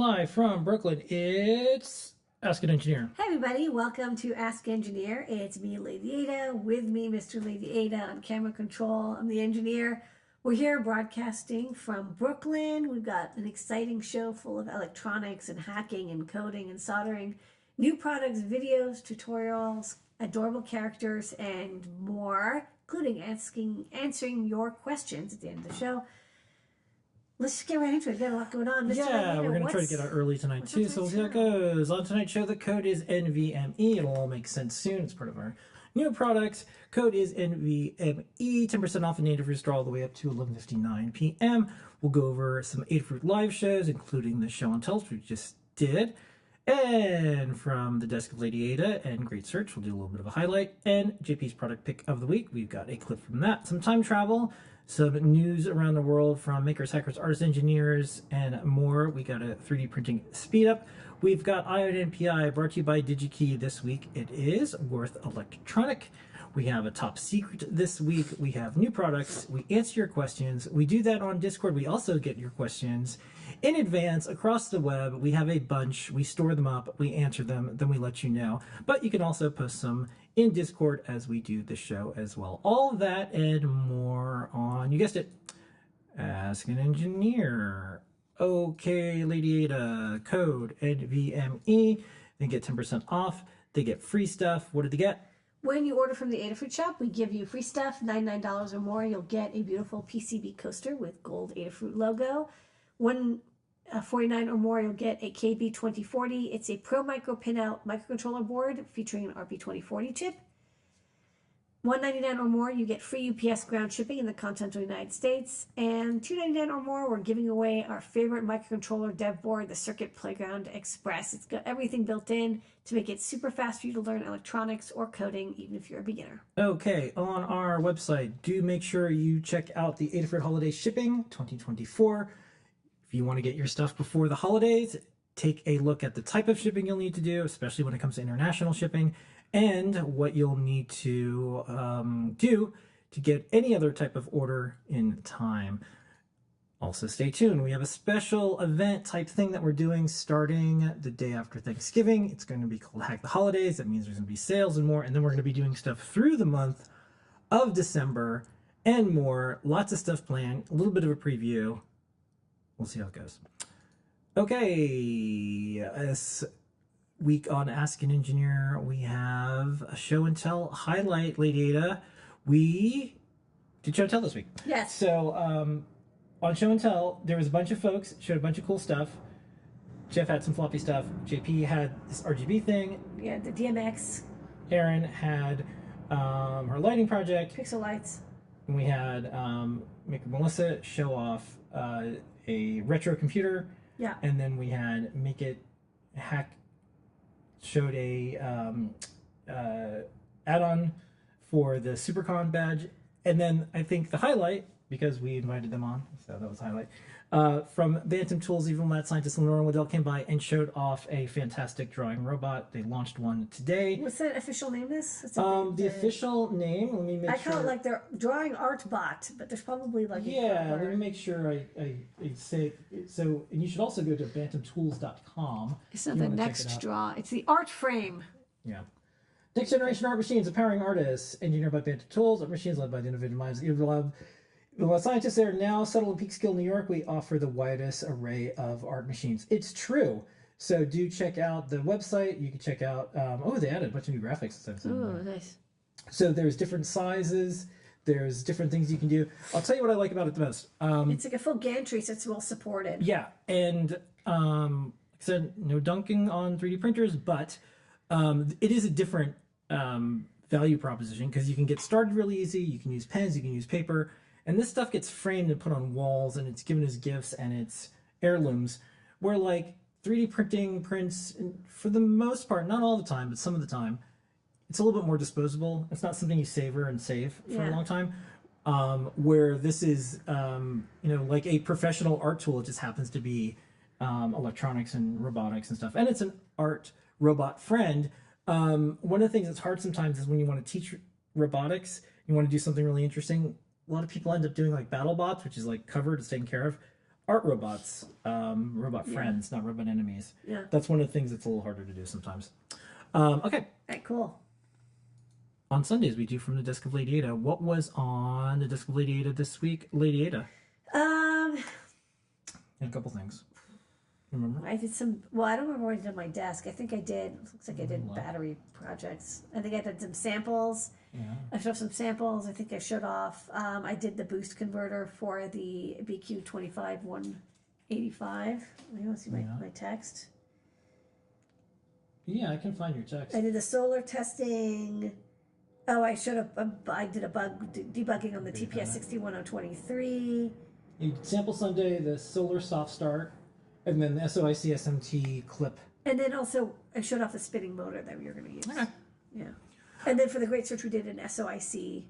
live from Brooklyn. It's Ask an Engineer. Hi everybody, welcome to Ask Engineer. It's me, Lady Ada. With me, Mr. Lady Ada on camera control. I'm the engineer. We're here broadcasting from Brooklyn. We've got an exciting show full of electronics and hacking and coding and soldering, new products, videos, tutorials, adorable characters, and more, including answering your questions at the end of the show. Let's just get right into it. We've got a lot going on. Yeah, we're going to try to get out early tonight too, so we'll see how it goes. On tonight's show, the code is NVMe. It'll all make sense soon. It's part of our new products. Code is NVME. 10% off an Adafruit store all the way up to 11:59 p.m. We'll go over some Adafruit live shows, including the show and tell, which we just did. And from the desk of Lady Ada and Great Search, we'll do a little bit of a highlight. And JP's product pick of the week. We've got a clip from that. Some time travel. Some news around the world from makers, hackers, artists, engineers, and more. We got a 3D printing speed up. We've got ION NPI brought to you by DigiKey this week. It is Worth Electronic. We have a top secret this week. We have new products. We answer your questions. We do that on Discord. We also get your questions in advance across the web. We have a bunch. We store them up. We answer them. Then we let you know. But you can also post some in Discord as we do the show as well. All that and more on, you guessed it, Ask an Engineer. Okay, Lady Ada, code NVME. They get 10% off. They get free stuff. What did they get? When you order from the Adafruit shop, we give you free stuff, $99 or more. You'll get a beautiful PCB coaster with gold Adafruit logo. $149 or more, you'll get a KB2040. It's a Pro Micro pinout microcontroller board featuring an RP2040 chip. $199 or more, you get free UPS ground shipping in the continental United States. And $299 or more, we're giving away our favorite microcontroller dev board, the Circuit Playground Express. It's got everything built in to make it super fast for you to learn electronics or coding, even if you're a beginner. Okay, on our website, do make sure you check out the Adafruit Holiday Shipping 2024. If you want to get your stuff before the holidays, take a look at the type of shipping you'll need to do, especially when it comes to international shipping, and what you'll need to do to get any other type of order in time. Also, stay tuned. We have a special event type thing that we're doing starting the day after Thanksgiving. It's going to be called Hack the Holidays. That means there's going to be sales and more, and then we're going to be doing stuff through the month of December and more. Lots of stuff planned. A little bit of a preview. We'll see how it goes. Okay, this week on Ask an Engineer, we have a show and tell highlight, Lady Ada. We did show and tell this week. Yes. So on show and tell, there was a bunch of folks, showed a bunch of cool stuff. Jeff had some floppy stuff. JP had this RGB thing. Yeah, the DMX. Erin had her lighting project. Pixel lights. And we had Maker Melissa show off a retro computer. Yeah. And then we had Make It Hack showed a add-on for the SuperCon badge. And then I think the highlight, because we invited them on, so that was a highlight, from Bantam Tools, even Mad Scientist Lenore Waddell came by and showed off a fantastic drawing robot. They launched one today. What's the official name of this? The official name, let me make sure. I call it like their drawing art bot, but there's probably like yeah, let me make sure I say so. And you should also go to bantamtools.com. It's not the next draw. It's the art frame. Yeah. Next generation art machines, empowering artists, engineered by Bantam Tools. Art machines led by the innovative minds of the lab. While scientists are now settled in Peekskill, New York, we offer the widest array of art machines. It's true. So do check out the website. You can check out, oh, they added a bunch of new graphics. Oh, nice. So there's different sizes. There's different things you can do. I'll tell you what I like about it the most. It's like a full gantry, so it's well supported. Yeah, and like I said, no dunking on 3D printers, but it is a different value proposition because you can get started really easy. You can use pens, you can use paper. And this stuff gets framed and put on walls, and it's given as gifts, and it's heirlooms. Where like 3D printing prints, for the most part, not all the time, but some of the time, it's a little bit more disposable. It's not something you savor and save for a long time. Where this is, like a professional art tool. It just happens to be electronics and robotics and stuff, and it's an art robot friend. One of the things that's hard sometimes is when you want to teach robotics, you want to do something really interesting. A lot of people end up doing like BattleBots, which is like covered, it's taken care of. art robots, robot friends, not robot enemies. Yeah. That's one of the things that's a little harder to do sometimes. Okay. All right, cool. On Sundays, we do From the Desk of Lady Ada. What was on the Desk of Lady Ada this week, Lady Ada? And a couple things. Remember? I did some. Well, I don't remember what I did on my desk. I think I did. Looks like I did battery projects. I think I did some samples. Yeah. I showed off some samples. I think I showed off. I did the boost converter for the BQ 25185. You want to see my text? Yeah, I can find your text. I did the solar testing. Oh, I showed up. I did a bug debugging on the TPS 61023. You sample Sunday, the solar soft start, and then the SOIC SMT clip. And then also, I showed off the spinning motor that we were going to use. Okay. Yeah. And then for the Great Search, we did an SOIC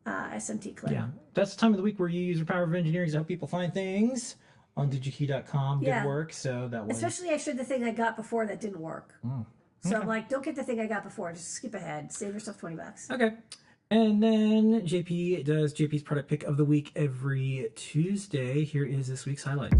SMT clip. Yeah. That's the time of the week where you use your power of engineering to help people find things on digikey.com. Yeah. Good work. So that was. Especially I showed the thing I got before that didn't work. So I'm like, don't get the thing I got before. Just skip ahead. Save yourself $20. Okay. And then JP does JP's product pick of the week every Tuesday. Here is this week's highlight.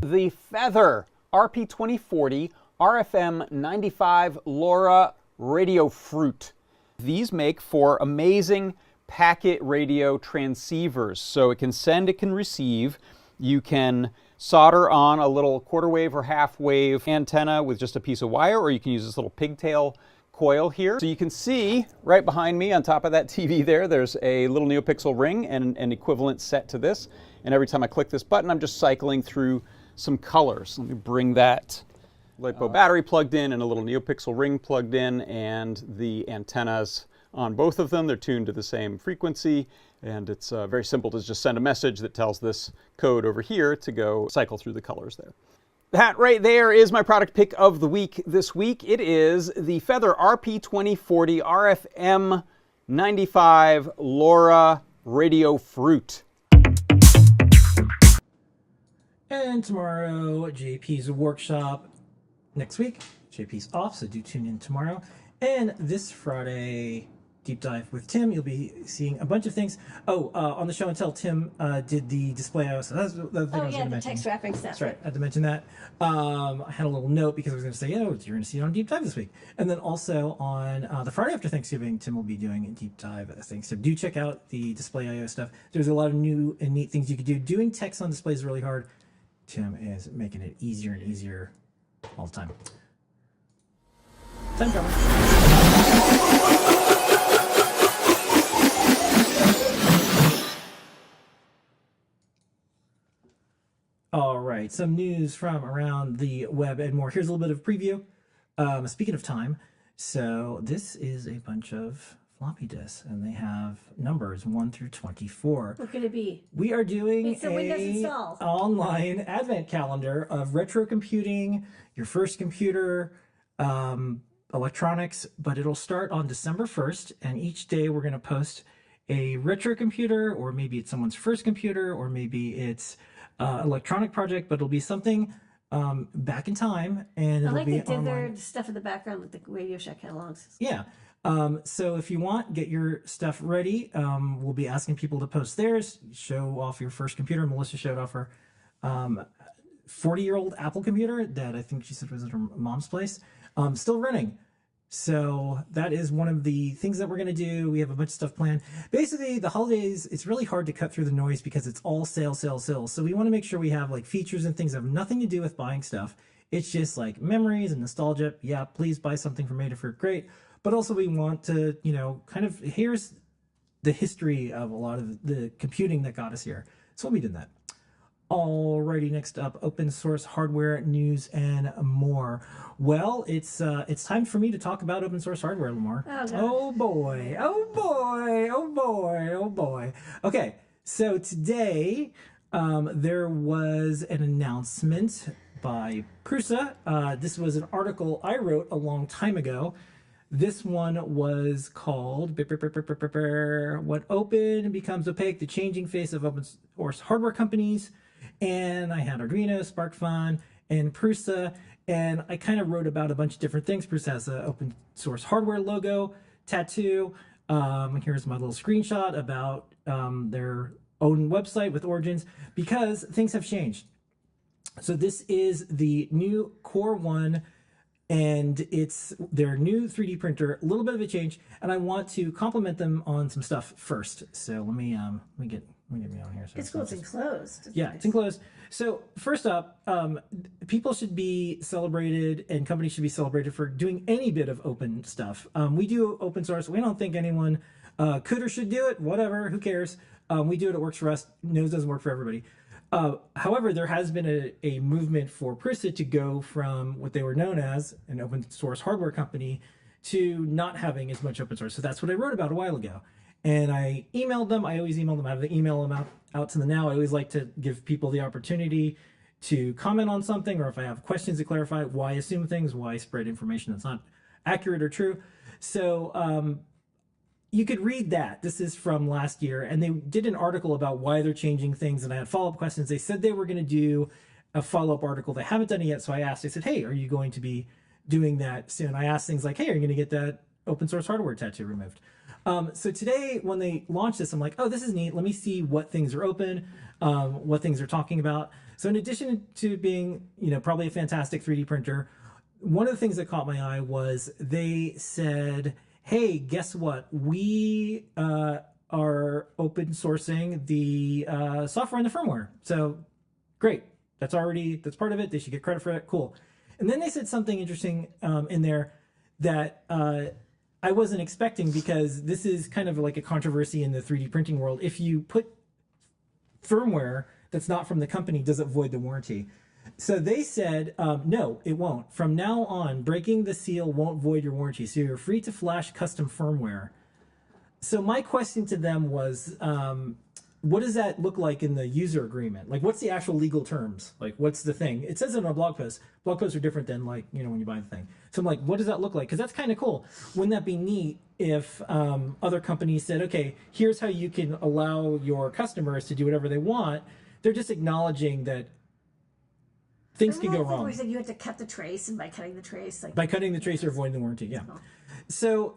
The Feather RP2040 RFM 95 LoRa Radio Fruit. These make for amazing packet radio transceivers. So it can send, it can receive. You can solder on a little quarter wave or half wave antenna with just a piece of wire, or you can use this little pigtail coil here. So you can see right behind me on top of that TV there's a little NeoPixel ring and an equivalent set to this. And every time I click this button, I'm just cycling through some colors. Let me bring that LiPo battery plugged in and a little NeoPixel ring plugged in, and the antennas on both of them. They're tuned to the same frequency, and it's very simple to just send a message that tells this code over here to go cycle through the colors there. That right there is my product pick of the week this week. It is the Feather RP2040 RFM 95 LoRa Radio Fruit. And tomorrow, JP's Workshop. Next week, JP's off, so do tune in tomorrow. And this Friday, Deep Dive with Tim. You'll be seeing a bunch of things. Oh, on the show and tell, Tim did the display IO. So that's the thing I was going to mention. The text wrapping stuff. That's right. I had to mention that. I had a little note because I was going to say, you're going to see it on Deep Dive this week. And then also on the Friday after Thanksgiving, Tim will be doing a Deep Dive things. So do check out the display IO stuff. There's a lot of new and neat things you could do. Doing text on displays is really hard. Tim is making it easier and easier all the time. Time travel. All right, some news from around the web and more. Here's a little bit of preview. Speaking of time, so this is a bunch of floppy disks, and they have numbers 1 through 24. What could it be? We are doing It's a Windows install. Online advent calendar of retro computing, your first computer, electronics, but it'll start on December 1st, and each day we're going to post a retro computer, or maybe it's someone's first computer, or maybe it's electronic project, but it'll be something back in time, and it'll be they did online. their stuff in the background with the Radio Shack catalogs. Yeah. So if you want, get your stuff ready. We'll be asking people to post theirs, show off your first computer. Melissa showed off her 40-year-old Apple computer that I think she said was at her mom's place. Still running. So that is one of the things that we're going to do. We have a bunch of stuff planned. Basically, the holidays, it's really hard to cut through the noise because it's all sales. So we want to make sure we have like features and things that have nothing to do with buying stuff. It's just like memories and nostalgia. Yeah, please buy something from Adafruit. Great. But also we want to, kind of, here's the history of a lot of the computing that got us here. So we'll be doing that. Alrighty, next up, open source hardware news and more. Well, it's time for me to talk about open source hardware, Lamar. Oh boy, oh boy, oh boy, oh boy. Okay, so today there was an announcement by Prusa. This was an article I wrote a long time ago. This one was called When Open Becomes Opaque, the Changing Face of Open Source Hardware Companies. And I had Arduino, SparkFun, and Prusa, and I kind of wrote about a bunch of different things. Prusa has an open source hardware logo tattoo. Here's my little screenshot about their own website with origins because things have changed. So this is the new Core 1, and it's their new 3D printer, a little bit of a change, and I want to compliment them on some stuff first. So let me get me on here. So it's cool. It's enclosed. Yeah, it's enclosed. So first up, people should be celebrated and companies should be celebrated for doing any bit of open stuff. We do open source. We don't think anyone could or should do it. Whatever, who cares? We do it. It works for us. Knows doesn't work for everybody. However, there has been a movement for Prissa to go from what they were known as an open source hardware company to not having as much open source. So that's what I wrote about a while ago. And I emailed them. I always email them. I have the email them out to the now. I always like to give people the opportunity to comment on something, or if I have questions to clarify, why assume things, why spread information that's not accurate or true. So you could read that. This is from last year, and they did an article about why they're changing things, and I had follow-up questions. They said they were going to do a follow-up article. They haven't done it yet, so I asked. I said, hey, are you going to be doing that soon? I asked things like, hey, are you going to get that open source hardware tattoo removed? So today, when they launched this, I'm like, oh, this is neat. Let me see what things are open, what things are talking about. So in addition to being, probably a fantastic 3D printer, one of the things that caught my eye was they said, hey, guess what? We are open sourcing the software and the firmware. So great. That's part of it. They should get credit for it. Cool. And then they said something interesting in there that I wasn't expecting, because this is kind of like a controversy in the 3D printing world. If you put firmware that's not from the company, does it void the warranty? So they said, no, it won't. From now on, breaking the seal won't void your warranty. So you're free to flash custom firmware. So my question to them was, what does that look like in the user agreement? Like, what's the actual legal terms? Like, what's the thing? It says it on a blog post. Blog posts are different than, like, when you buy the thing. So I'm like, what does that look like? Because that's kind of cool. Wouldn't that be neat if other companies said, okay, here's how you can allow your customers to do whatever they want. They're just acknowledging that things can go wrong. We said you had to cut the trace, and by cutting the trace, by cutting the trace, you're avoiding the warranty. Yeah. Oh. So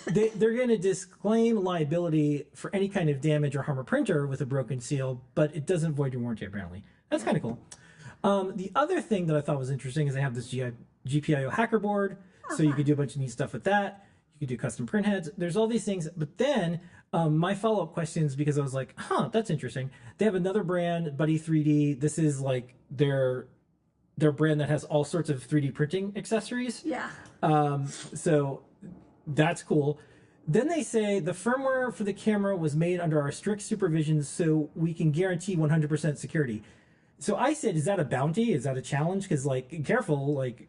they're going to disclaim liability for any kind of damage or harm a printer with a broken seal, but it doesn't void your warranty apparently. That's kind of cool. The other thing that I thought was interesting is they have this GPIO hacker board, so you could do a bunch of neat stuff with that. You could do custom print heads. There's all these things, but then my follow-up questions, because I was like, that's interesting. They have another brand, Buddy 3D. This is like their brand that has all sorts of 3D printing accessories. Yeah. So that's cool. Then they say the firmware for the camera was made under our strict supervision, so we can guarantee 100% security. So I said, is that a bounty? Is that a challenge? Because, like, careful, like,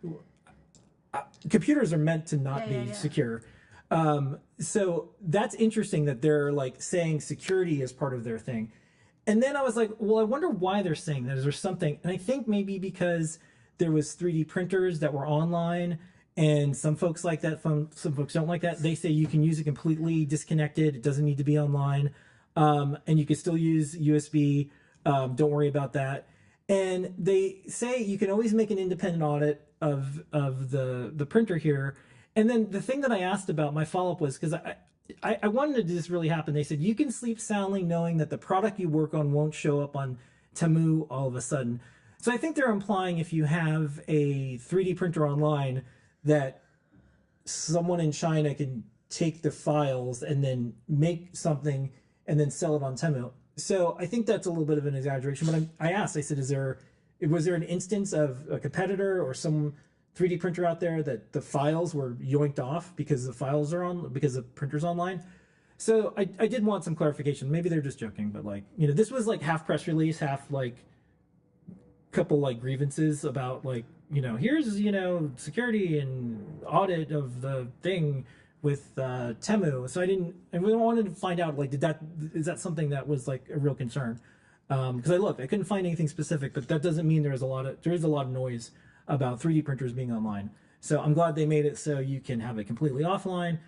computers are meant to not be secure. So that's interesting that they're, like, saying security is part of their thing. And then I was like, well, I wonder why they're saying that. Is there something? And I think maybe because there was 3D printers that were online, and some folks like that, some folks don't like that. They say you can use it completely disconnected. It doesn't need to be online. And you can still use USB. Don't worry about that. And they say you can always make an independent audit of the printer here. And then the thing that I asked about, my follow-up was, because I wanted this really happen. They said, you can sleep soundly knowing that the product you work on won't show up on Temu all of a sudden. So I think they're implying if you have a 3D printer online, that someone in China can take the files and then make something and then sell it on Temu. So I think that's a little bit of an exaggeration. But I asked, I said, was there an instance of a competitor or some 3D printer out there that the files were yoinked off because the printer's online? So I did want some clarification. Maybe they're just joking, but this was like half press release, half like couple like grievances about like, here's, security and audit of the thing with Temu. So I wanted to find out, like, is that something that was like a real concern? Because I couldn't find anything specific, but that doesn't mean there is a lot of noise about 3D printers being online. So I'm glad they made it so you can have it completely offline.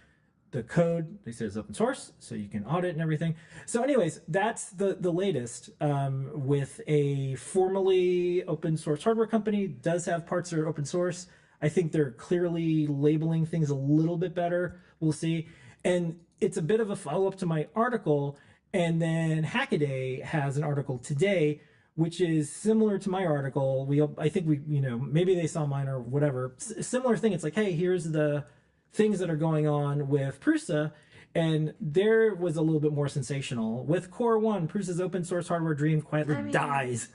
The code, they say, is open source, so you can audit and everything. So anyways, that's the latest with a formerly open source hardware company. Does have parts that are open source. I think they're clearly labeling things a little bit better. We'll see. And it's a bit of a follow-up to my article. And then Hackaday has an article today, which is similar to my article. I think maybe they saw mine or whatever. Similar thing. It's like, hey, here's the things that are going on with Prusa. And there was a little bit more sensational. With Core 1, Prusa's open source hardware dream quietly dies.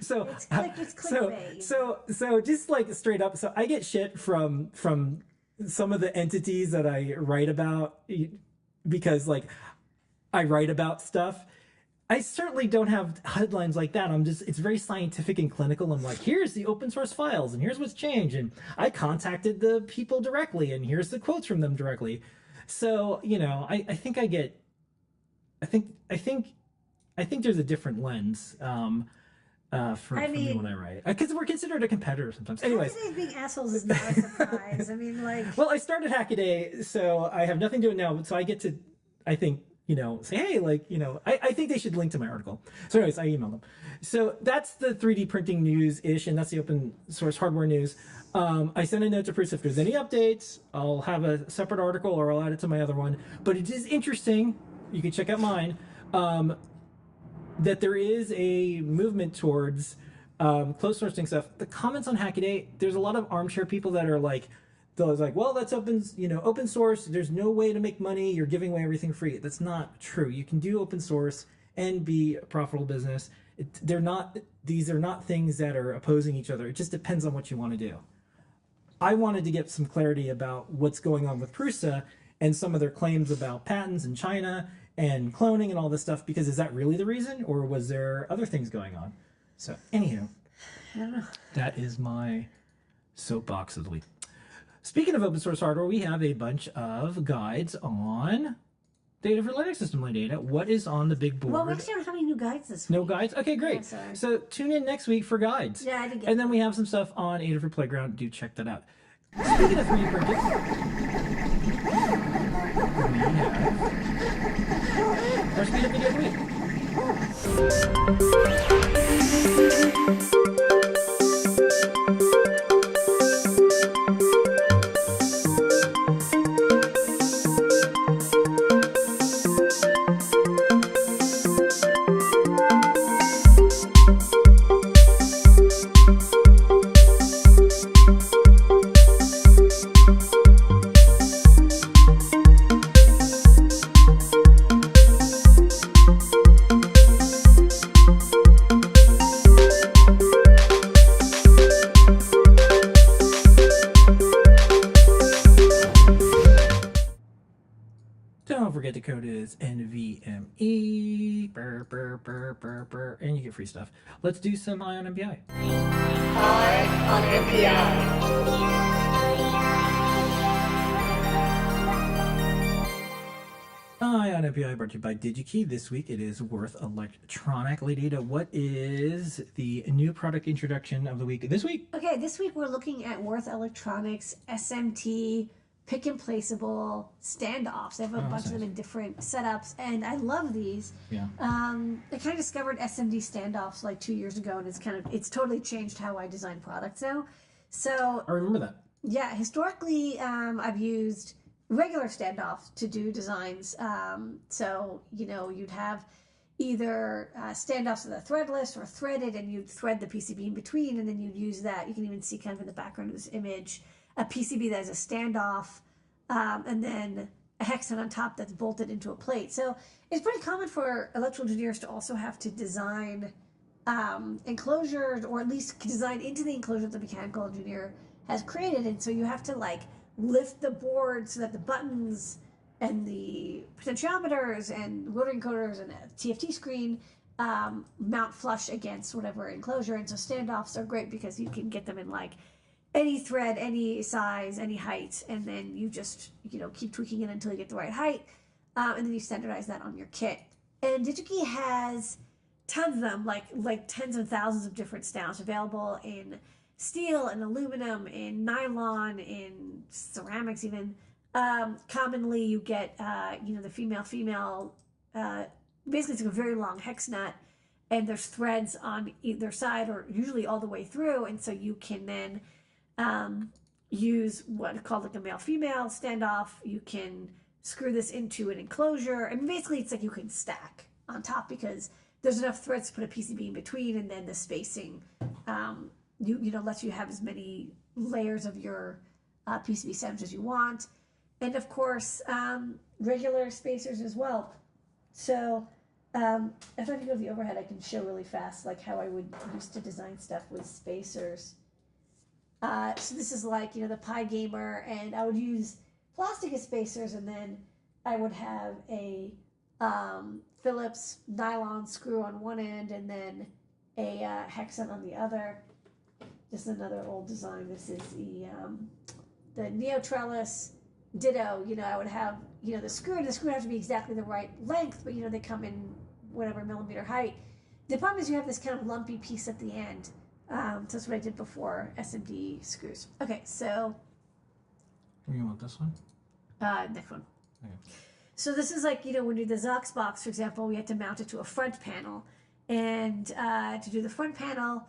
So it's clickbait. So just like straight up, so I get shit from some of the entities that I write about, because like I write about stuff. I certainly don't have headlines like that. It's very scientific and clinical. I'm like, here's the open source files and here's what's changed. And I contacted the people directly and here's the quotes from them directly. So, I think there's a different lens for me when I write, because we're considered a competitor sometimes. Anyways, Hackaday being assholes is not a surprise. I mean, like, well, I started Hackaday, so I have nothing to do now. So I get to, I think, say, hey, I think they should link to my article. So anyways, I emailed them. So that's the 3D printing news-ish, and that's the open source hardware news. I sent a note to Prusa if there's any updates. I'll have a separate article or I'll add it to my other one. But it is interesting, you can check out mine, that there is a movement towards closed sourcing stuff. The comments on Hackaday, there's a lot of armchair people that are like, well, that's open source. There's no way to make money. You're giving away everything free. That's not true. You can do open source and be a profitable business. These are not things that are opposing each other. It just depends on what you want to do. I wanted to get some clarity about what's going on with Prusa and some of their claims about patents in China and cloning and all this stuff, because is that really the reason, or was there other things going on? So, anywho, I don't know. That is my soapbox of the week. Speaking of open source hardware, we have a bunch of guides on data for Linux system data. What is on the big board? Well, we actually don't have any new guides this week. No guides? Okay, great. Yeah, so tune in next week for guides. Yeah, I didn't get And then we have some stuff on Adafruit Playground. Do check that out. Speaking of 3D printing, we have our speed up video of the week. Don't forget the code is NVME. Burr, burr, burr, burr, burr, and you get free stuff. Let's do some Eye on MPI. Eye on MPI. Eye on MPI brought to you by DigiKey. This week it is Worth Electronic. Lady Ada, what is the new product introduction of the week this week? Okay, this week we're looking at Worth Electronics SMT pick and placeable standoffs. They have a bunch of them in different setups, and I love these. Yeah. I kind of discovered SMD standoffs like 2 years ago, and it's totally changed how I design products now. So I remember that. yeah, historically I've used regular standoffs to do designs. So you'd have either standoffs that are threadless or threaded, and you'd thread the PCB in between, and then you'd use that. You can even see kind of in the background of this image a PCB that has a standoff, and then a hexagon on top that's bolted into a plate. So it's pretty common for electrical engineers to also have to design enclosures, or at least design into the enclosure that the mechanical engineer has created. And so you have to like lift the board so that the buttons and the potentiometers and rotor encoders and a TFT screen mount flush against whatever enclosure. And so standoffs are great because you can get them in like any thread, any size, any height, and then you just keep tweaking it until you get the right height, and then you standardize that on your kit. And DigiKey has tons of them, like tens of thousands of different standoffs available in steel and aluminum, in nylon, in ceramics even. Commonly you get the female basically it's like a very long hex nut, and there's threads on either side, or usually all the way through, and so you can then use what is called like a male-female standoff. You can screw this into an enclosure. And basically it's like you can stack on top because there's enough threads to put a PCB in between, and then the spacing, lets you have as many layers of your PCB sandwich as you want. And of course, regular spacers as well. So if I go to the overhead, I can show really fast like how I would used to design stuff with spacers. So this is like, the Pi Gamer, and I would use plastic as spacers, and then I would have a Phillips nylon screw on one end and then a hexagon on the other. This is another old design. This is the Neo Trellis. Ditto, I would have, the screw would have to be exactly the right length, but, they come in whatever millimeter height. The problem is you have this kind of lumpy piece at the end. So that's what I did before SMD screws. Okay, so. You want this one? Next one. Okay. So this is like, when you do the Zox box, for example, we had to mount it to a front panel. And to do the front panel,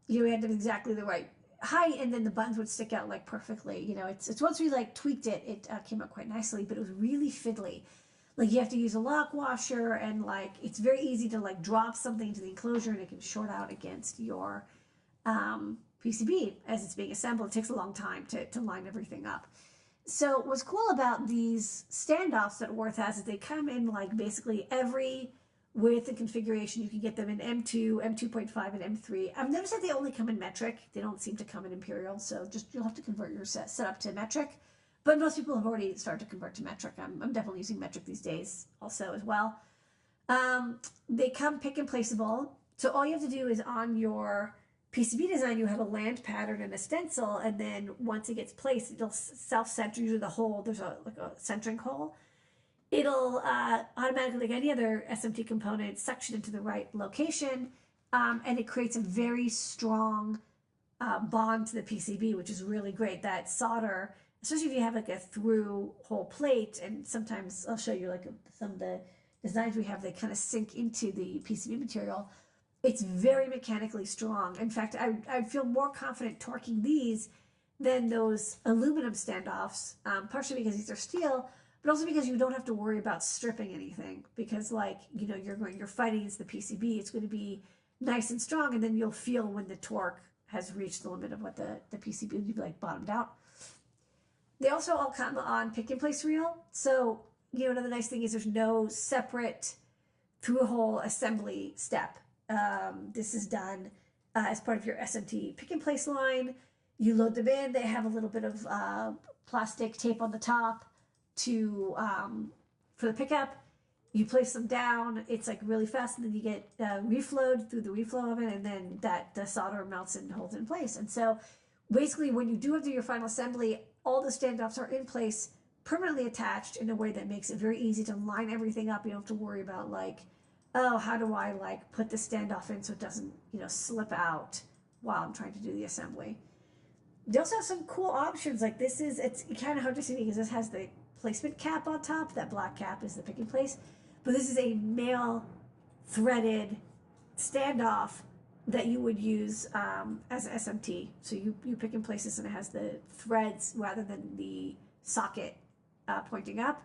we had to have exactly the right height, and then the buttons would stick out like perfectly. It's once we like tweaked it, it came out quite nicely, but it was really fiddly. Like you have to use a lock washer, and like it's very easy to like drop something into the enclosure and it can short out against your PCB as it's being assembled. It takes a long time to line everything up. So what's cool about these standoffs that Worth has is they come in like basically every width and configuration. You can get them in M2, M2.5, and M3. I've noticed that they only come in metric. They don't seem to come in imperial, so you'll have to convert your setup to metric. But most people have already started to convert to metric. I'm definitely using metric these days also as well. They come pick and placeable. So all you have to do is on your PCB design, you have a land pattern and a stencil, and then once it gets placed, it'll self-center. Usually the hole, there's a centering hole. It'll automatically, like any other SMT component, suction into the right location, and it creates a very strong bond to the PCB, which is really great. That solder, especially if you have like a through hole plate, and sometimes I'll show you like some of the designs we have, they kind of sink into the PCB material. It's very mechanically strong. In fact, I feel more confident torquing these than those aluminum standoffs, partially because these are steel, but also because you don't have to worry about stripping anything, because like, you're fighting against the PCB. It's going to be nice and strong, and then you'll feel when the torque has reached the limit of what the PCB would be like bottomed out. They also all come on pick and place reel. So, another nice thing is there's no separate through hole assembly step. This is done as part of your SMT pick and place line. You load them in. They have a little bit of plastic tape on the top for the pickup. You place them down. It's like really fast, and then you get reflowed through the reflow oven, and then the solder melts and holds it in place. And so basically when you do have to do your final assembly, all the standoffs are in place, permanently attached in a way that makes it very easy to line everything up. You don't have to worry about like, oh, how do I like put the standoff in so it doesn't, slip out while I'm trying to do the assembly. They also have some cool options. Like it's kind of hard to see because this has the placement cap on top. That black cap is the pick and place. But this is a male threaded standoff that you would use as an SMT. So you pick and place this, and it has the threads rather than the socket pointing up.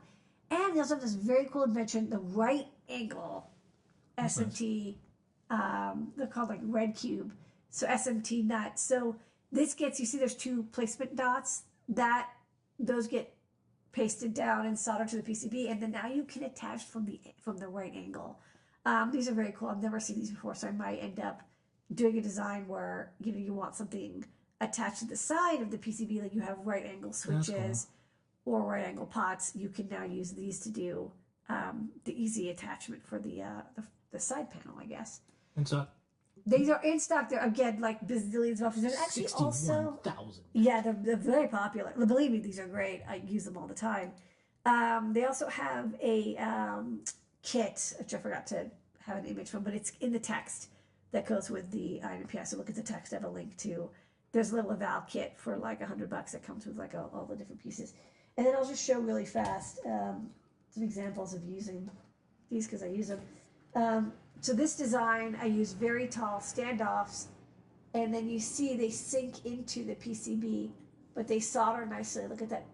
And they also have this very cool invention, the right angle SMT. They're called like red cube. So SMT nut. So this gets, you see there's two placement dots, those get pasted down and soldered to the PCB, and then now you can attach from the right angle. These are very cool. I've never seen these before, so I might end up doing a design where you want something attached to the side of the PCB, like you have right angle switches or right angle pots. You can now use these to do the easy attachment for the side panel, I guess. And so these are in stock. They're again like bazillions of options. There's actually also 61,000. Yeah, they're very popular. Believe me, these are great. I use them all the time. They also have a kit, which I forgot to have an image from, but it's in the text that goes with the INPI. So look at the text. I have a link to. There's a little eval kit for like $100 that comes with like all the different pieces. And then I'll just show really fast some examples of using these because I use them. So this design, I use very tall standoffs, and then you see they sink into the PCB, but they solder nicely. Look at that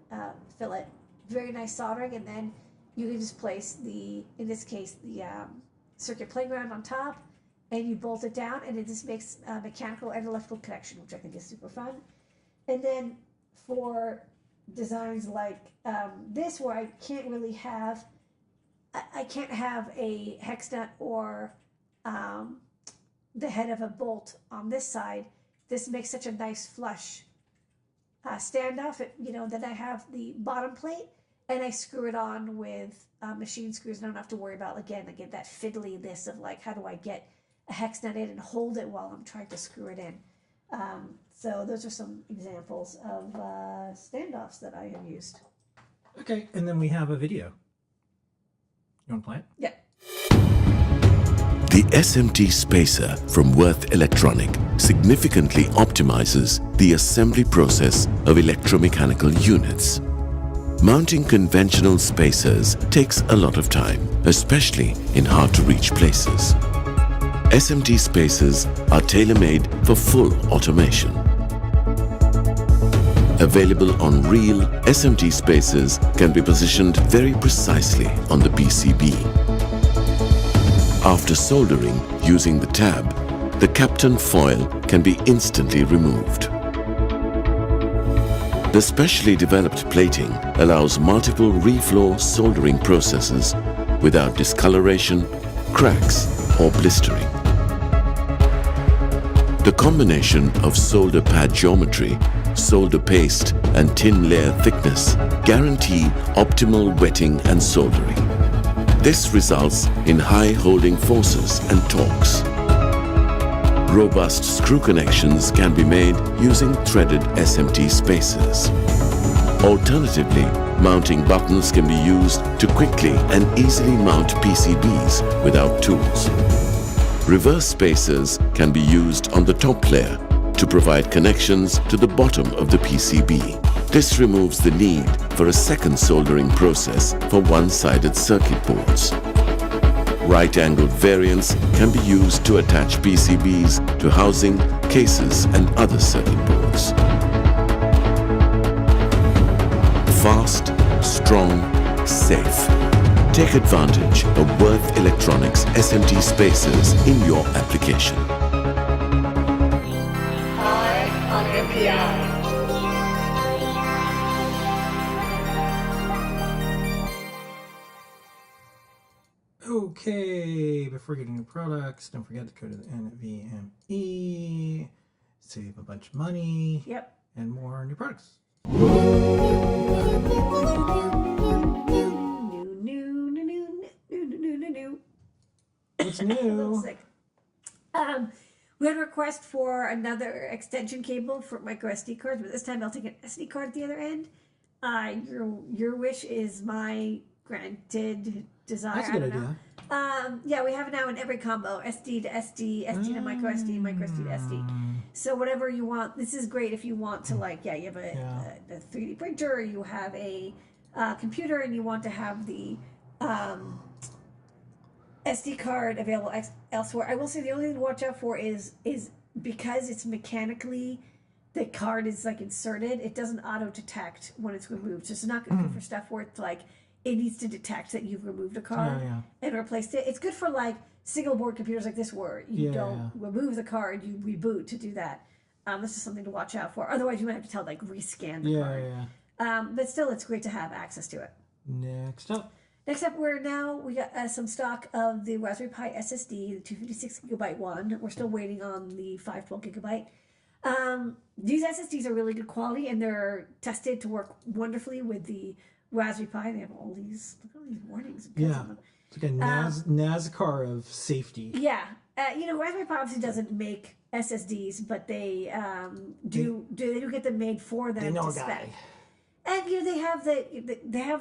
fillet. very nice soldering, and then you can just place in this case, the circuit playground on top, and you bolt it down, and it just makes a mechanical and electrical connection, which I think is super fun. And then for designs like this, where I can't really have, I can't have a hex nut or the head of a bolt on this side. This makes such a nice flush standoff. Then I have the bottom plate, and I screw it on with machine screws, and I don't have to worry about, again, that fiddliness of like, how do I get a hex nut in and hold it while I'm trying to screw it in. So those are some examples of standoffs that I have used. Okay, and then we have a video. You want to play it? Yeah. The SMT spacer from Worth Electronic significantly optimizes the assembly process of electromechanical units. Mounting conventional spacers takes a lot of time, especially in hard-to-reach places. SMT spacers are tailor-made for full automation. Available on real SMT spacers can be positioned very precisely on the PCB. After soldering using the tab, the Kapton foil can be instantly removed. The specially developed plating allows multiple reflow soldering processes without discoloration, cracks, or blistering. The combination of solder pad geometry, solder paste, and tin layer thickness guarantee optimal wetting and soldering. This results in high holding forces and torques. Robust screw connections can be made using threaded SMT spacers. Alternatively, mounting buttons can be used to quickly and easily mount PCBs without tools. Reverse spacers can be used on the top layer to provide connections to the bottom of the PCB. This removes the need for a second soldering process for one-sided circuit boards. Right-angled variants can be used to attach PCBs to housing, cases, and other circuit boards. Fast, strong, safe. Take advantage of Worth Electronics SMT spacers in your application. Eye on MPI. Okay, before getting new products, don't forget the code of NVMe. Save a bunch of money. Yep. And more new products. New. What's A little new? sick. We had a request for another extension cable for micro SD cards, but this time I'll take an SD card at the other end. Your wish is my granted desire. That's a good idea. Yeah, we have it now in every combo: SD to SD, SD to micro SD, micro SD to SD. So whatever you want. This is great if you want to, like, you have a 3D printer, or you have a computer, and you want to have the SD card available elsewhere. I will say the only thing to watch out for is because it's mechanically, the card is like inserted, it doesn't auto detect when it's removed. So it's not good for stuff where it's like it needs to detect that you've removed a card and replaced it. It's good for like single board computers like this where you don't remove the card, you reboot to do that. This is something to watch out for. Otherwise, you might have to rescan the card. But still, it's great to have access to it. Next up, we got some stock of the Raspberry Pi SSD, the 256 gigabyte one. We're still waiting on the 512 gigabyte. These SSDs are really good quality, and they're tested to work wonderfully with the Raspberry Pi. They have all these warnings. It's like a NASCAR of safety. Raspberry Pi obviously doesn't make SSDs, but they do get them made for them to spec. And they have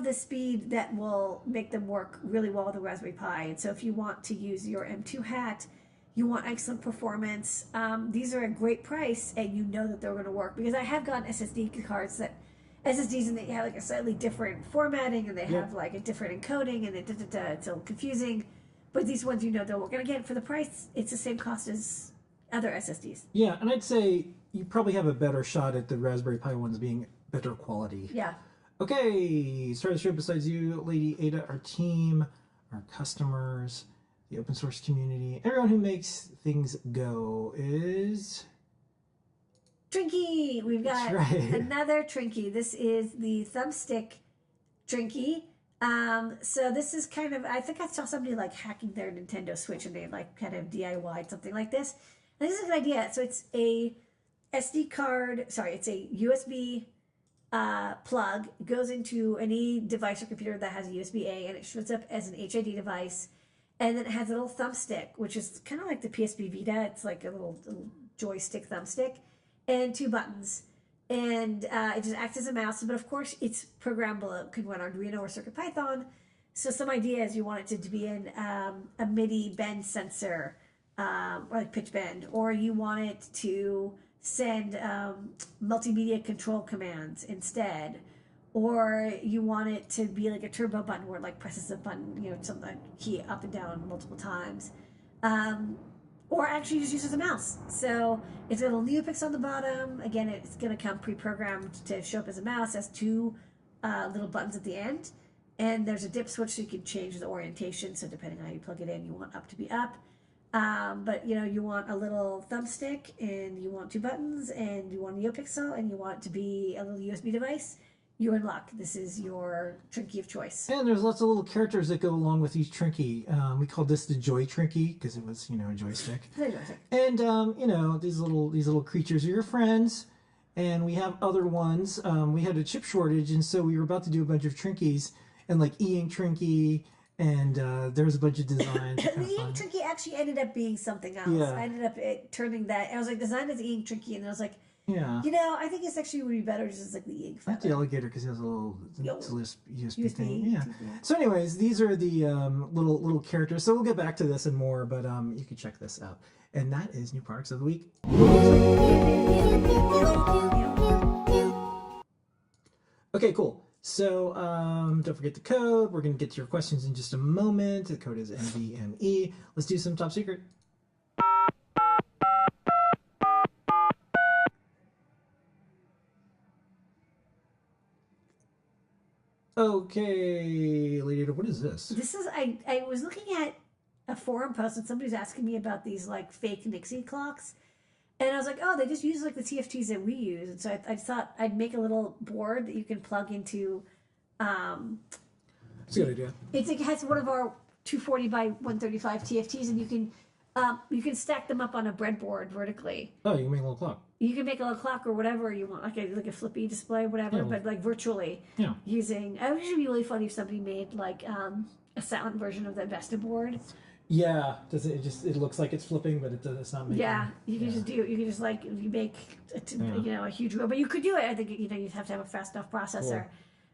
the speed that will make them work really well with the Raspberry Pi. And so if you want to use your M2 hat, you want excellent performance, these are a great price, and you know that they're going to work. Because I have gotten SSDs and they have like a slightly different formatting, and they have like a different encoding, and it's a little confusing. But these ones, they'll work. And again, for the price, it's the same cost as other SSDs. Yeah, and I'd say you probably have a better shot at the Raspberry Pi ones being better quality. Yeah. Okay, start the show besides you, Lady Ada, our team, our customers, the open source community, everyone who makes things go is... Trinky! We've got right. another Trinky. This is the thumbstick Trinky. So this is kind of, I think I saw somebody like hacking their Nintendo Switch and they like kind of DIY'd something like this. And this is a good idea. So it's a SD card, sorry, it's a USB plug. It goes into any device or computer that has a USB-A, and it shows up as an HID device. And then it has a little thumbstick, which is kind of like the PSP Vita. It's like a little joystick thumbstick, and 2 buttons. And it just acts as a mouse, but of course it's programmable. It could run Arduino or CircuitPython. So some ideas, you want it to be in a MIDI bend sensor, or like pitch bend, or you want it to send multimedia control commands instead, or you want it to be like a turbo button where it like presses a button, you know, something key up and down multiple times, or actually just use it as a mouse. So it's got a little Neopix on the bottom. Again, it's going to come pre-programmed to show up as a mouse. It has 2 little buttons at the end, and there's a dip switch so you can change the orientation. So depending on how you plug it in, you want up to be up. But you know, you want a little thumbstick, and you want 2 buttons, and you want a NeoPixel, and you want it to be a little USB device. You're in luck. This is your Trinky of choice. And there's lots of little characters that go along with each Trinky. We called this the Joy Trinky because it was, you know, a joystick. And you know, these little creatures are your friends. And we have other ones. We had a chip shortage, and so we were about to do a bunch of Trinkies, and like e-ink Trinky. And there was a bunch of designs. The e-ink Trinky actually ended up being something else. Yeah. I ended up turning that. I was like, designed as e-ink Trinky, and I was like, yeah, you know, I think it's actually would be better just as like the e-ink I like the alligator because he has a little USB thing. Yeah. yeah. So, anyways, these are the little characters. So we'll get back to this and more, but you can check this out. And that is New Products of the Week. Okay, cool. So don't forget the code. We're going to get to your questions in just a moment. The code is NVME. Let's do some top secret. Okay, Lady Ada, what is this? This is, I was looking at a forum post and somebody's asking me about these like fake Nixie clocks. And I was like, oh, they just use like the TFTs that we use. And so I thought I'd make a little board that you can plug into. It's a good idea. It has one of our 240 by 135 TFTs, and you can stack them up on a breadboard vertically. Oh, you can make a little clock. You can make a little clock or whatever you want, like a flippy display, whatever, Yeah. but like virtually. Yeah. Using, it would be really funny if somebody made like a silent version of the Vesta board. Yeah, does it looks like it's flipping, but it's not making. Yeah, you can just like you make you know, a huge wheel, but you could do it. I think, you know, you'd have to have a fast enough processor,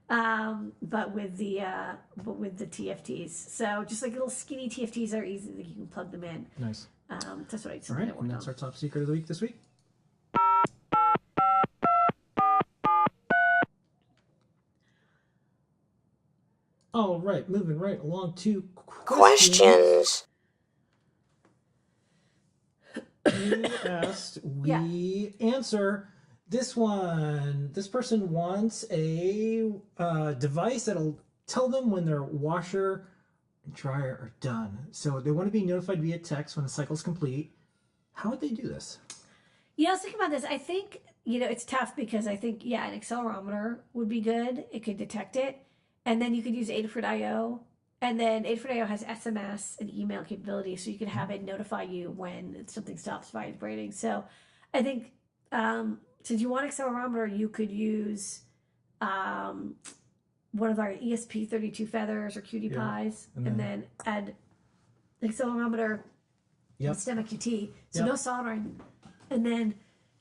but with the TFTs. So just like little skinny TFTs are easy that you can plug them in. Nice. That's what I All right, and that's our top secret of the week this week. All right, moving right along to questions. You asked, we answer. This one, this person wants a device that'll tell them when their washer and dryer are done. So they want to be notified via text when the cycle's complete. How would they do this? You know, I was thinking about this. I think, you know, it's tough because I think, yeah, an accelerometer would be good. It could detect it. And then you could use Adafruit IO. And then Adafruit IO has SMS and email capability, so you can have it notify you when something stops vibrating. So I think since you want accelerometer, you could use one of our ESP32 feathers or QT pies, and then add accelerometer and stemma QT. So no soldering. And then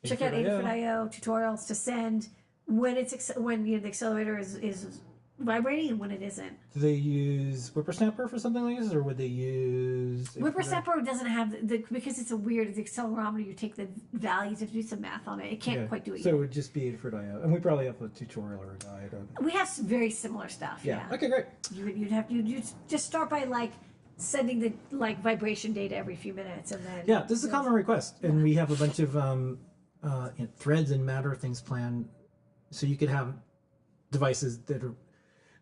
check out Adafruit IO tutorials to send when you know, the accelerator is vibrating and when it isn't. Do they use Whippersnapper for something like this, or would they use... Whippersnapper doesn't have because it's a weird, the accelerometer, you take the values, you have to do some math on it. It can't quite do it So yet. it would just be Adafruit IO. And we probably have a tutorial or a guide on it. We have some very similar stuff. Yeah. Okay, great. You'd just start by like sending the like vibration data every few minutes, and then Yeah, this is a common request, and we have a bunch of threads and Matter things planned, so you could have devices that are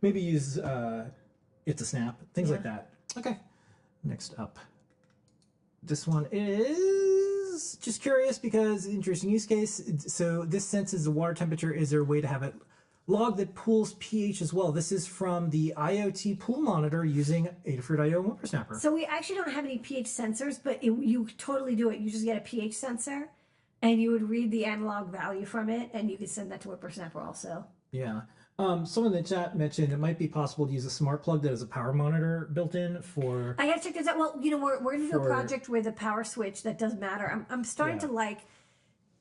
maybe use It's a Snap, things like that. Okay, next up. This one is just curious because interesting use case. So this senses the water temperature. Is there a way to have it log that pools pH as well? This is from the IoT pool monitor using Adafruit IO and Whippersnapper. So we actually don't have any pH sensors, but you totally do it. You just get a pH sensor, and you would read the analog value from it, and you could send that to Whippersnapper also. Yeah. Someone in the chat mentioned it might be possible to use a smart plug that has a power monitor built in for... I gotta check this out. Well, you know, we're going to do a project with a power switch that does Matter. I'm starting to like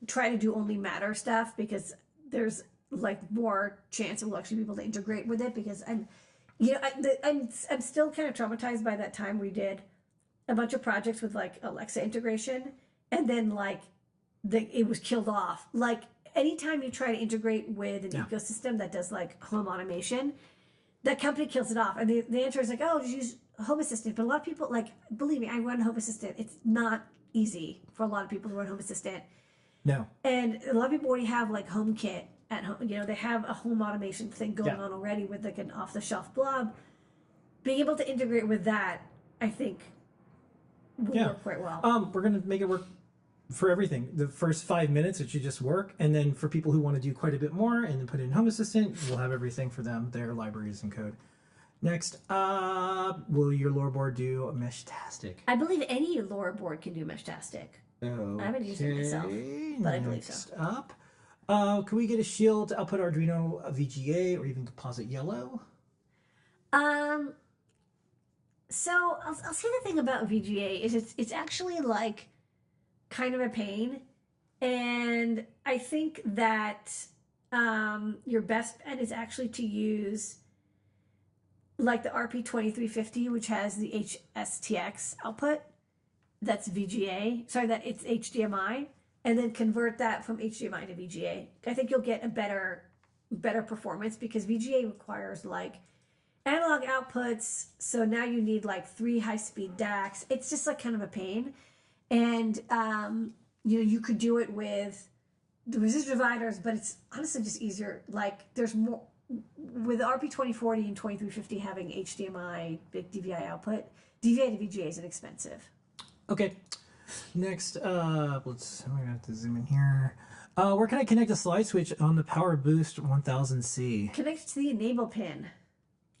try to do only Matter stuff because there's like more chance it will actually be able to integrate with it, because I'm still kind of traumatized by that time we did a bunch of projects with like Alexa integration, and then like it was killed off. Like anytime you try to integrate with an ecosystem that does like home automation, that company kills it off. And the answer is like, oh, just use Home Assistant. But a lot of people, like, believe me, I run Home Assistant. It's not easy for a lot of people to run Home Assistant. No. And a lot of people already have like HomeKit at home. You know, they have a home automation thing going on already with like an off-the-shelf blob. Being able to integrate with that, I think, will work quite well. We're going to make it work for everything. The first 5 minutes, it should just work. And then for people who want to do quite a bit more and then put in Home Assistant, we'll have everything for them, their libraries and code. Next up, will your LoRa board do Meshtastic? I believe any LoRa board can do Meshtastic. Okay. I haven't used it myself, but I believe so. Next up, can we get a shield to output Arduino VGA or even composite yellow? So I'll say the thing about VGA is it's actually like kind of a pain, and I think that your best bet is actually to use like the RP2350, which has the HSTX output. That's VGA. Sorry, that it's HDMI, and then convert that from HDMI to VGA. I think you'll get a better performance, because VGA requires like analog outputs. So now you need like 3 high-speed DACs. It's just like kind of a pain. And you could do it with the resistor dividers, but it's honestly just easier. Like there's more with the RP2040 and 2350 having HDMI big DVI output. DVI to VGA is inexpensive. Okay. Next up, we're gonna have to zoom in here. Where can I connect a slide switch on the Power Boost 1000C? Connect to the enable pin.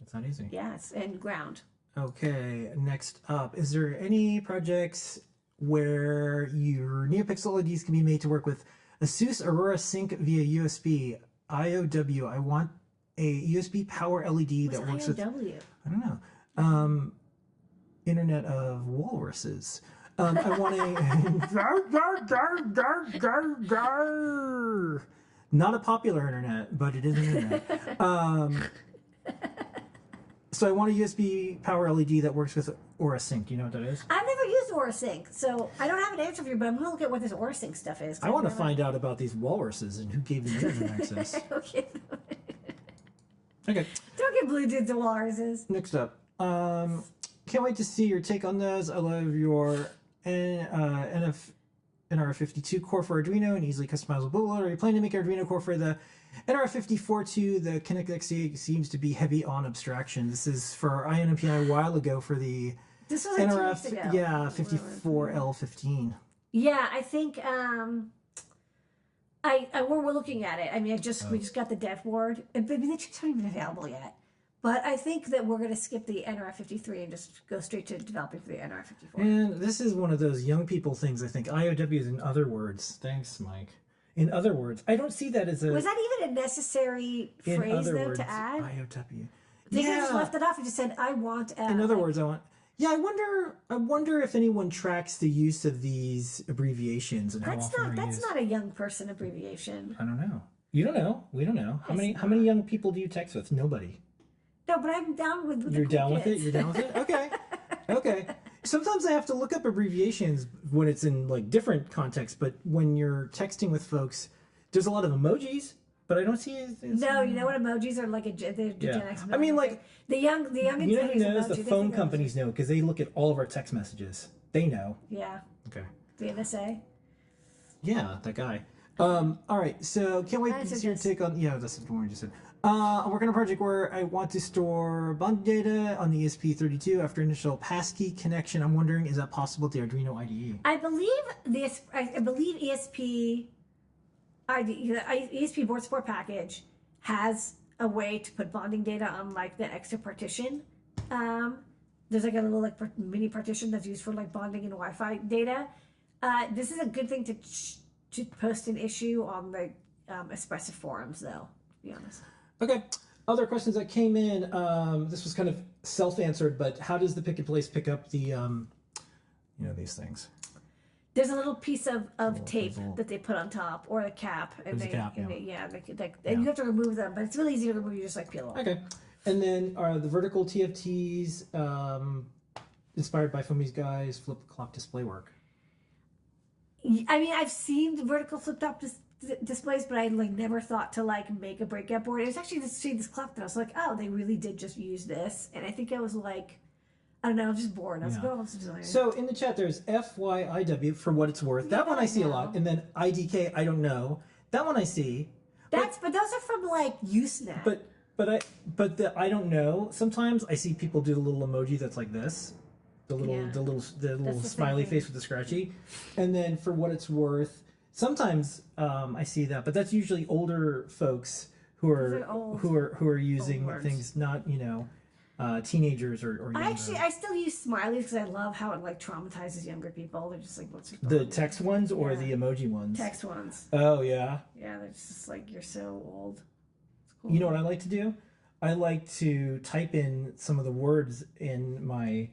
It's not easy. Yes, and ground. Okay. Next up, is there any projects where your NeoPixel LEDs can be made to work with ASUS Aurora Sync via USB IOW? I want a USB power LED that works with IOW? I don't know. Internet of Walruses. I want a not a popular internet, but it is an internet. So I want a USB power LED that works with Aura Sync. Do you know what that is? I've never used Aura Sync, so I don't have an answer for you, but I'm going to look at what this Aura Sync stuff is. I want to find out about these walruses and who gave them internet access. Okay. Okay. Don't get Bluetooth to walruses. Next up. Can't wait to see your take on those. I love your NR52 core for Arduino and easily customizable bootloader. Are you planning to make Arduino core for the NR54 too? The Connect XD seems to be heavy on abstraction. This is for INMPI a while ago for the This was like 2 weeks ago. Yeah, 54L15. Yeah, I think we're looking at it. I mean, we just got the dev board, and maybe the chips aren't even available yet. But I think that we're going to skip the NR53 and just go straight to developing for the NR54. And this is one of those young people things, I think. IOW is in other words. Thanks, Mike. In other words. I don't see that as a... Was that even a necessary phrase, though, words, to add? IOW. They could have just left it off and just said, I want... in other words, I want... Yeah, I wonder if anyone tracks the use of these abbreviations and how often they're used. That's not a young person abbreviation. I don't know. You don't know. We don't know. How many young people do you text with? Nobody. No, but I'm down with You're the cool down kids. with it? You're down with it? Okay. Okay. Sometimes I have to look up abbreviations when it's in like different contexts, but when you're texting with folks, there's a lot of emojis, but I don't see anything. No, you know what emojis are like? They're Gen X. I mean, like the young you know who knows? emoji, The they phone think companies know because they look at all of our text messages. They know. Yeah. Okay. The NSA. Yeah, that guy. All right, so can't wait to see your this. take on. Yeah, that's the one we just said. I'm working on a project where I want to store bond data on the ESP32 after initial passkey connection. I'm wondering, is that possible with the Arduino IDE? I believe ESP board support package has a way to put bonding data on like the extra partition. There's like a little like mini partition that's used for like bonding and Wi-Fi data. This is a good thing to post an issue on the Espresso forums, though. To be honest. Okay. Other questions that came in. This was kind of self-answered, but how does the pick and place pick up the, these things? There's a little piece of tape that they put on top, or a cap, and and you have to remove them, but it's really easy to remove. You just like peel off. Okay. And then are the vertical TFTs inspired by Fumi's guys flip clock display work? I mean, I've seen the vertical flip top displays, but I like never thought to like make a breakout board. It was actually this clock that I was like, oh, they really did just use this, and I think I was like, I don't know, just bored. I was like, oh, let's design. So in the chat, there's FYIW for what it's worth. That one I see a lot, and then IDK, I don't know. That one I see. But those are from like Usenet. But the I don't know. Sometimes I see people do the little emoji that's like this, the little smiley face with the scratchy, and then for what it's worth, sometimes I see that, but that's usually older folks who are using things, not teenagers or younger. I still use smileys because I love how it like traumatizes younger people. They're just like, what's your the text ones or the emoji ones? Text ones. Oh yeah. Yeah, they're just like, you're so old. Cool. You know what I like to do? I like to type in some of the words in my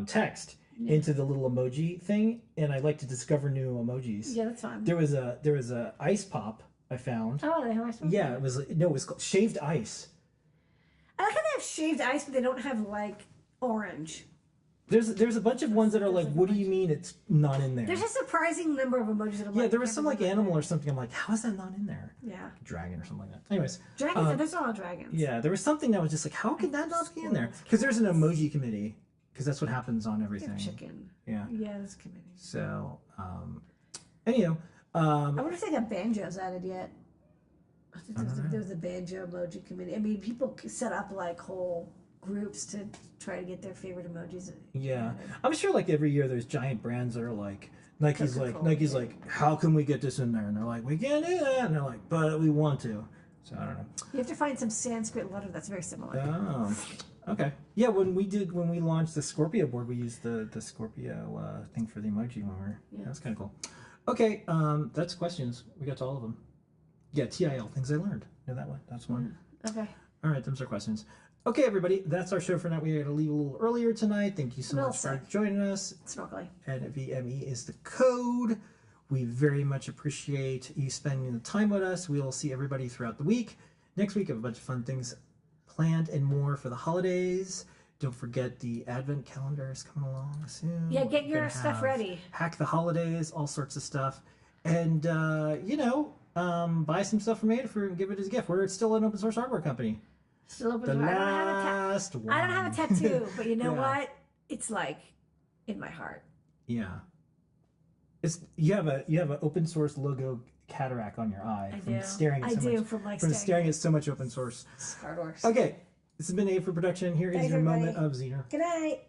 text into the little emoji thing, and I like to discover new emojis. Yeah, that's fine. There was a ice pop I found. Oh, they have ice pop? Yeah, it was called shaved ice. I like how they have shaved ice, but they don't have like orange. There's a bunch of ones that are like, what do you mean it's not in there? There's a surprising number of emojis that I'm like, there was some like animal or something. I'm like, how is that not in there? Yeah. Dragon or something like that. Anyways. Dragons, there's not all dragons. Yeah, there was something that was just like, how could that not be in there? Because there's an emoji committee. Because that's what happens on everything. Chicken. Yeah. Yeah, there's a committee. So, anyhow. I wonder if they got banjos added yet. I think there was a banjo emoji committee. I mean, people set up like whole groups to try to get their favorite emojis. Yeah, I'm sure like every year there's giant brands that are like Nike's like how can we get this in there, and they're like, we can't do that, and they're like, but we want to. So I don't know. You have to find some Sanskrit letter that's very similar. Oh, okay. Yeah, when we launched the Scorpio board, we used the Scorpio thing for the emoji when that's kind of cool. Okay, that's questions. We got to all of them. Yeah, TIL, things I learned. Know that one. That's one. Okay. All right, those are questions. Okay, everybody, that's our show for now. We had to leave a little earlier tonight. Thank you so much for joining us. Snorkeling. NVME is the code. We very much appreciate you spending the time with us. We will see everybody throughout the week. Next week, I have a bunch of fun things planned and more for the holidays. Don't forget the Advent calendar is coming along soon. Yeah, get your stuff ready. Hack the holidays, all sorts of stuff. And, buy some stuff from Adafruit and give it as a gift. We're still an open source hardware company. Still open the last one. I don't have a tattoo, but you know what? It's like in my heart. Yeah. You have an open source logo cataract on your eye from staring at so much open source. Hardware. Okay. This has been Adafruit Production. Here is your moment of Zener. Good night.